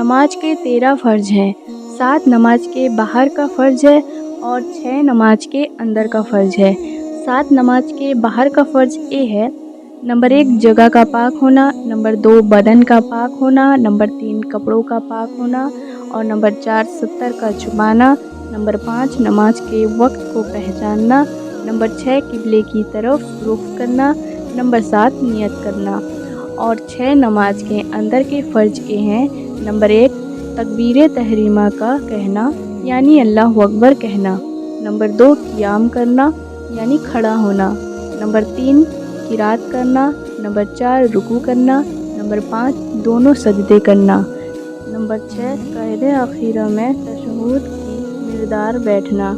نماز کے 13 فرض ہیں، 7 نماز کے باہر کا فرض ہے اور 6 نماز کے اندر کا فرض ہے۔ 7 نماز کے باہر کا فرض یہ ہے: نمبر 1 جگہ کا پاک ہونا، نمبر 2 بدن کا پاک ہونا، نمبر 3 کپڑوں کا پاک ہونا اور نمبر 4 ستر کا چھپانا، نمبر 5 نماز کے وقت کو پہچاننا، نمبر 6 قبلے کی طرف رخ کرنا، نمبر 7 نیت کرنا۔ اور 6 نماز کے اندر کے فرض یہ ہیں: نمبر 1 تکبیر تحریمہ کا کہنا یعنی اللہ اکبر کہنا، نمبر 2 قیام کرنا یعنی کھڑا ہونا، نمبر 3 قرات کرنا، نمبر 4 رکوع کرنا، نمبر 5 دونوں سجدے کرنا، نمبر 6 قعدہ اخیرہ میں تشہد کی مقدار بیٹھنا۔